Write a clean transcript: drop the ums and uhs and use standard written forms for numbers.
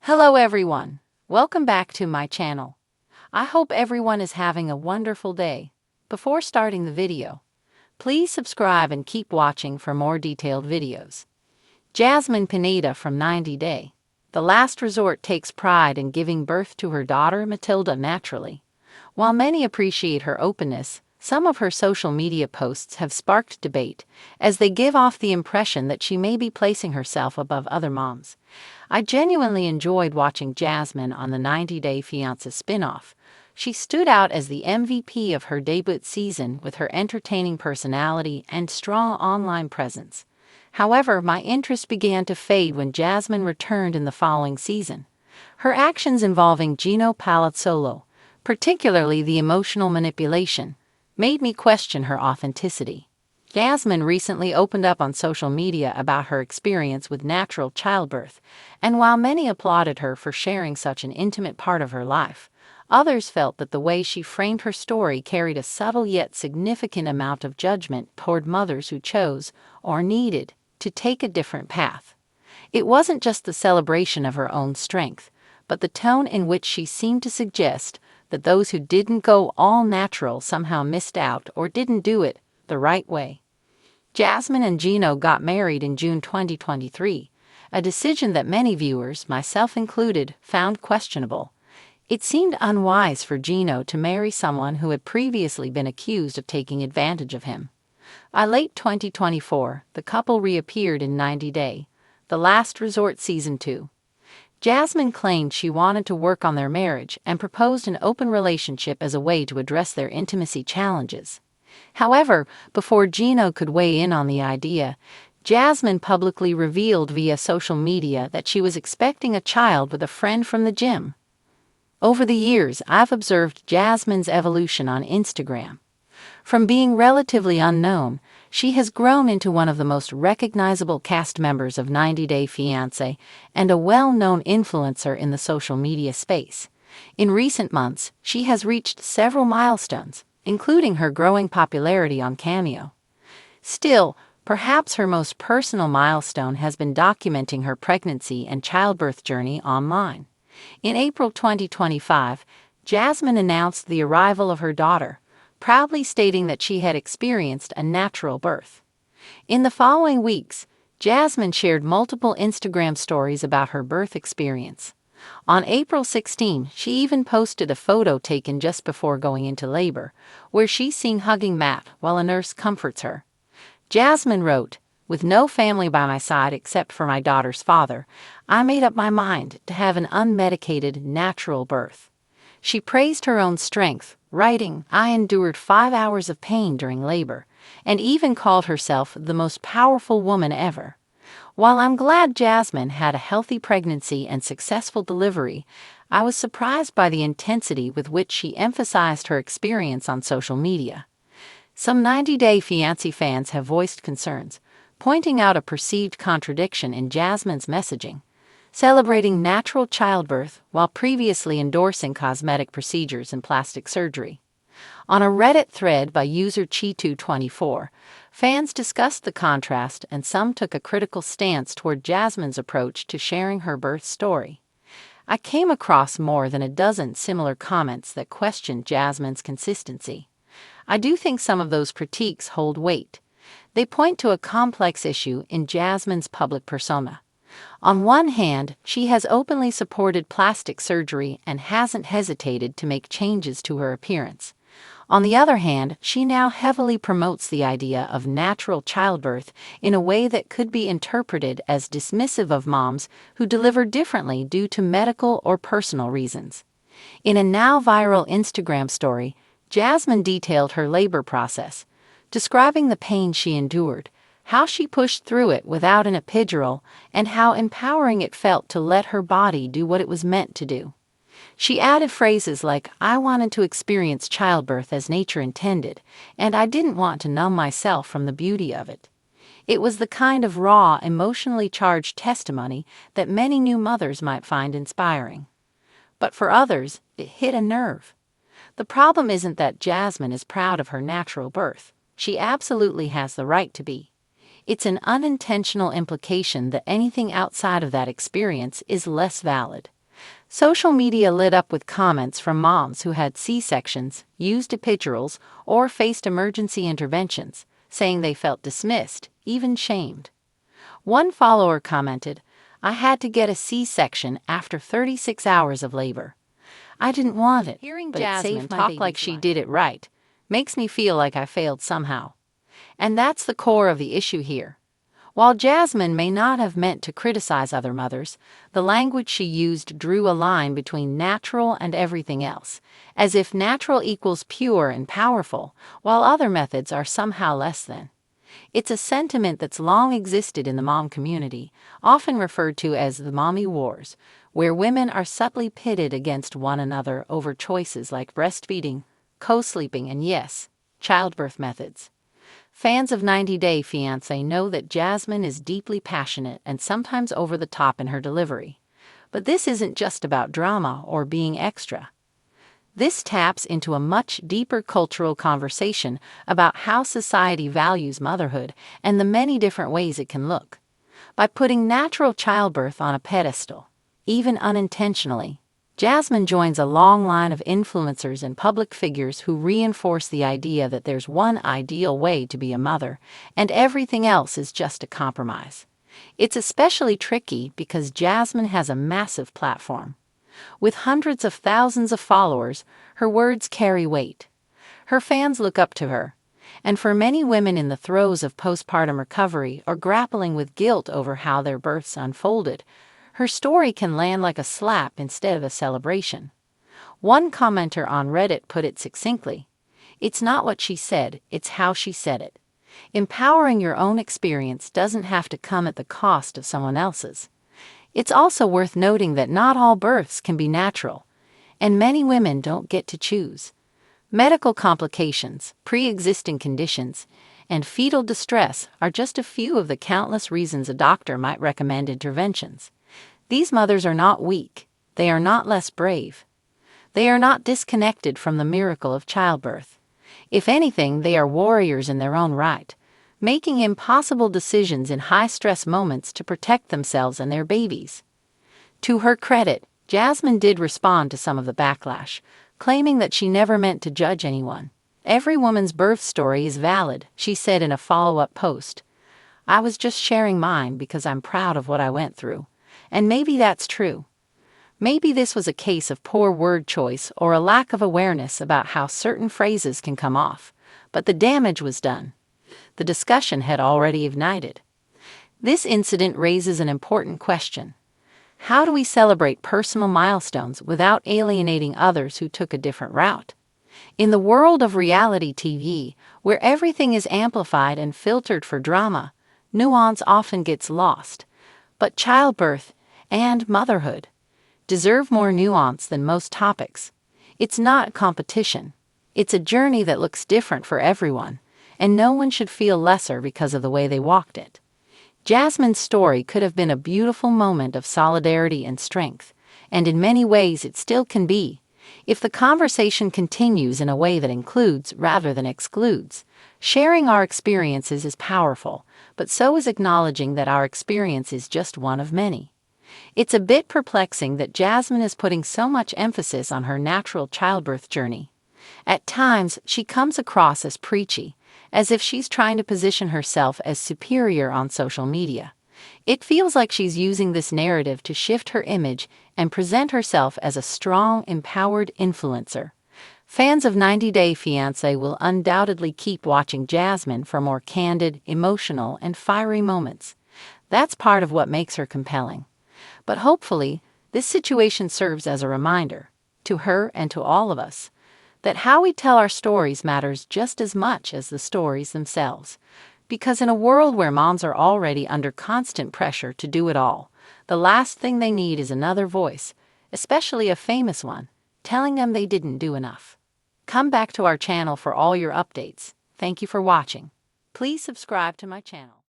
Hello everyone, welcome back to my channel. I hope everyone is having a wonderful day. Before starting the video, please subscribe and keep watching for more detailed videos. Jasmine Pineda from 90 Day. The Last Resort takes pride in giving birth to her daughter Matilda naturally. While many appreciate her openness, some of her social media posts have sparked debate as they give off the impression that she may be placing herself above other moms. I genuinely enjoyed watching Jasmine on the 90 Day Fiancé spin-off. She stood out as the MVP of her debut season with her entertaining personality and strong online presence. However, my interest began to fade when Jasmine returned in the following season. Her actions involving Gino Palazzolo, particularly the emotional manipulation, made me question her authenticity. Jasmine recently opened up on social media about her experience with natural childbirth, and while many applauded her for sharing such an intimate part of her life, others felt that the way she framed her story carried a subtle yet significant amount of judgment toward mothers who chose, or needed, to take a different path. It wasn't just the celebration of her own strength, but the tone in which she seemed to suggest that those who didn't go all natural somehow missed out or didn't do it the right way. Jasmine and Gino got married in June 2023, a decision that many viewers, myself included, found questionable. It seemed unwise for Gino to marry someone who had previously been accused of taking advantage of him. By late 2024, the couple reappeared in 90 Day, The Last Resort Season 2. Jasmine claimed she wanted to work on their marriage and proposed an open relationship as a way to address their intimacy challenges. However, before Gino could weigh in on the idea, Jasmine publicly revealed via social media that she was expecting a child with a friend from the gym. Over the years, I've observed Jasmine's evolution on Instagram. From being relatively unknown, she has grown into one of the most recognizable cast members of 90 Day Fiancé and a well-known influencer in the social media space. In recent months, she has reached several milestones, including her growing popularity on Cameo. Still, perhaps her most personal milestone has been documenting her pregnancy and childbirth journey online. In April 2025, Jasmine announced the arrival of her daughter, proudly stating that she had experienced a natural birth. In the following weeks, Jasmine shared multiple Instagram stories about her birth experience. On April 16, she even posted a photo taken just before going into labor, where she's seen hugging Matt while a nurse comforts her. Jasmine wrote, "With no family by my side except for my daughter's father, I made up my mind to have an unmedicated, natural birth." She praised her own strength, writing, "I endured 5 hours of pain during labor," and even called herself the most powerful woman ever. While I'm glad Jasmine had a healthy pregnancy and successful delivery, I was surprised by the intensity with which she emphasized her experience on social media. Some 90 Day Fiancé fans have voiced concerns, pointing out a perceived contradiction in Jasmine's messaging, celebrating natural childbirth while previously endorsing cosmetic procedures and plastic surgery. On a Reddit thread by user Chi224, fans discussed the contrast and some took a critical stance toward Jasmine's approach to sharing her birth story. I came across more than a dozen similar comments that questioned Jasmine's consistency. I do think some of those critiques hold weight. They point to a complex issue in Jasmine's public persona. On one hand, she has openly supported plastic surgery and hasn't hesitated to make changes to her appearance. On the other hand, she now heavily promotes the idea of natural childbirth in a way that could be interpreted as dismissive of moms who deliver differently due to medical or personal reasons. In a now viral Instagram story, Jasmine detailed her labor process, describing the pain she endured, how she pushed through it without an epidural, and how empowering it felt to let her body do what it was meant to do. She added phrases like, "I wanted to experience childbirth as nature intended, and I didn't want to numb myself from the beauty of it." It was the kind of raw, emotionally charged testimony that many new mothers might find inspiring. But for others, it hit a nerve. The problem isn't that Jasmine is proud of her natural birth. She absolutely has the right to be. It's an unintentional implication that anything outside of that experience is less valid. Social media lit up with comments from moms who had C-sections, used epidurals, or faced emergency interventions, saying they felt dismissed, even shamed. One follower commented, "I had to get a C-section after 36 hours of labor. I didn't want it, but it saved my baby's life." Talk like she did it right makes me feel like I failed somehow. And that's the core of the issue here. While Jasmine may not have meant to criticize other mothers, the language she used drew a line between natural and everything else, as if natural equals pure and powerful, while other methods are somehow less than. It's a sentiment that's long existed in the mom community, often referred to as the mommy wars, where women are subtly pitted against one another over choices like breastfeeding, co-sleeping, and yes, childbirth methods. Fans of 90 Day Fiancé know that Jasmine is deeply passionate and sometimes over the top in her delivery. But this isn't just about drama or being extra. This taps into a much deeper cultural conversation about how society values motherhood and the many different ways it can look. By putting natural childbirth on a pedestal, even unintentionally, Jasmine joins a long line of influencers and public figures who reinforce the idea that there's one ideal way to be a mother, and everything else is just a compromise. It's especially tricky because Jasmine has a massive platform. With hundreds of thousands of followers, her words carry weight. Her fans look up to her. And for many women in the throes of postpartum recovery or grappling with guilt over how their births unfolded, her story can land like a slap instead of a celebration. One commenter on Reddit put it succinctly, "It's not what she said, it's how she said it." Empowering your own experience doesn't have to come at the cost of someone else's. It's also worth noting that not all births can be natural, and many women don't get to choose. Medical complications, pre-existing conditions, and fetal distress are just a few of the countless reasons a doctor might recommend interventions. These mothers are not weak, they are not less brave. They are not disconnected from the miracle of childbirth. If anything, they are warriors in their own right, making impossible decisions in high-stress moments to protect themselves and their babies. To her credit, Jasmine did respond to some of the backlash, claiming that she never meant to judge anyone. "Every woman's birth story is valid," she said in a follow-up post. "I was just sharing mine because I'm proud of what I went through. And maybe that's true. Maybe this was a case of poor word choice or a lack of awareness about how certain phrases can come off, but the damage was done. The discussion had already ignited." This incident raises an important question. How do we celebrate personal milestones without alienating others who took a different route? In the world of reality TV, where everything is amplified and filtered for drama, nuance often gets lost. But childbirth and motherhood deserve more nuance than most topics. It's not competition. It's a journey that looks different for everyone, and no one should feel lesser because of the way they walked it. Jasmine's story could have been a beautiful moment of solidarity and strength, and in many ways it still can be, if the conversation continues in a way that includes rather than excludes. Sharing our experiences is powerful, but so is acknowledging that our experience is just one of many. It's a bit perplexing that Jasmine is putting so much emphasis on her natural childbirth journey. At times, she comes across as preachy, as if she's trying to position herself as superior on social media. It feels like she's using this narrative to shift her image and present herself as a strong, empowered influencer. Fans of 90 Day Fiancé will undoubtedly keep watching Jasmine for more candid, emotional, and fiery moments. That's part of what makes her compelling. But hopefully, this situation serves as a reminder, to her and to all of us, that how we tell our stories matters just as much as the stories themselves. Because in a world where moms are already under constant pressure to do it all, the last thing they need is another voice, especially a famous one, telling them they didn't do enough. Come back to our channel for all your updates. Thank you for watching. Please subscribe to my channel.